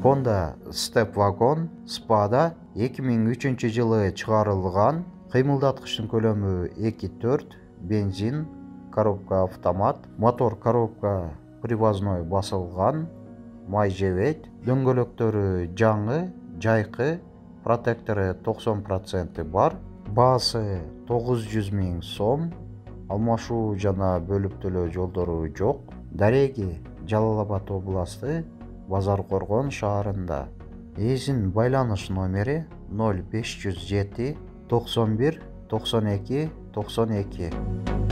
Honda Step Wagon Spa'da 2003-жылы чыгарылган. Кыймылдаткычтын көлөмү 2.4, бензин, коробка автомат, мотор коробка привозной басылган, май жебейт, дөңгөлөктөрү жаңы, жайкы, протектору 90% бар, баасы 900 000 сом, алмашуу жана бөлүп төлөө жолдору жок. Дареги Жалал Абад областы, Базаркоргон шаарында. ЭСин байланыш номери 0507 91 92 92.